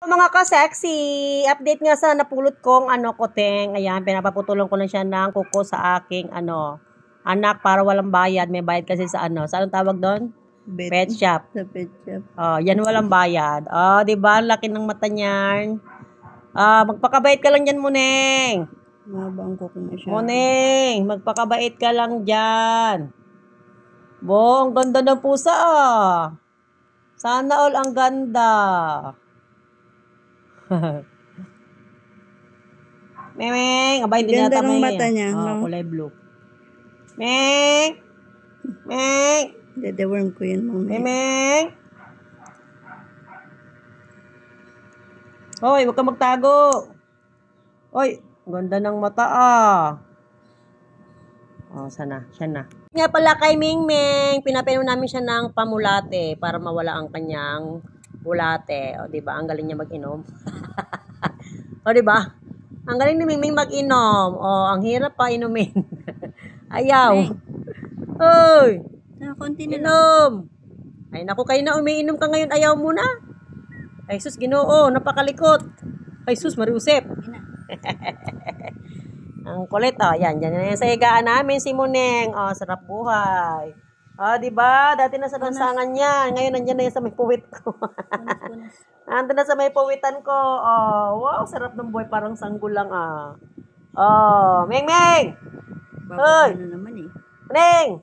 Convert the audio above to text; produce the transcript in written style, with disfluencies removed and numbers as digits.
Mga ka-sexy, update nga sa napulot kong koteng. Ayan, pinapaputulong ko na siya ng kuko sa aking anak para walang bayad. May bayad kasi sa sa anong tawag doon? Pet shop. Sa pet shop. Oh, yan walang bayad. Oh, 'di ba? Laki ng mata niyan. Magpakabait ka lang diyan, Muneng. Mabang ko na siya. Muneng, magpakabait ka lang diyan. Ang ganda ng pusa Sana all ang ganda. Meng, abay din Ganda yata ng may mata niya, no? kulay blue. Meng. Dedeworm ko yun mamaya. Meng. Hoy, huwag ka magtago. Hoy, ganda ng mata sana. Siya na. Nga pala kay Mingming, pinapainom namin siya ng pamulate para mawala ang kanyang bulate. O, diba? Ang galing niya mag-inom. O, diba? Ang galing ni Mingming mag-inom. O, ang hirap pa inumin. Ayaw. Hoy! Konti na lang. Inom! Ay, naku, kayo na umiinom ka ngayon. Ayaw mo na. Ay, sus, Ginoo, napakalikot. Ay, sus, Mariusep. Ang kulit, yan. Yan na sa higaan namin, si Muneng. Sarap buhay. Diba? Dati na sa lansangan yan. Ngayon, nandiyan na yan sa may puwit ko. Nandun na sa may puwitan ko. Wow, sarap ng buhay. Parang sanggol lang, Meng! Hoy! Ano naman eh. Muneng!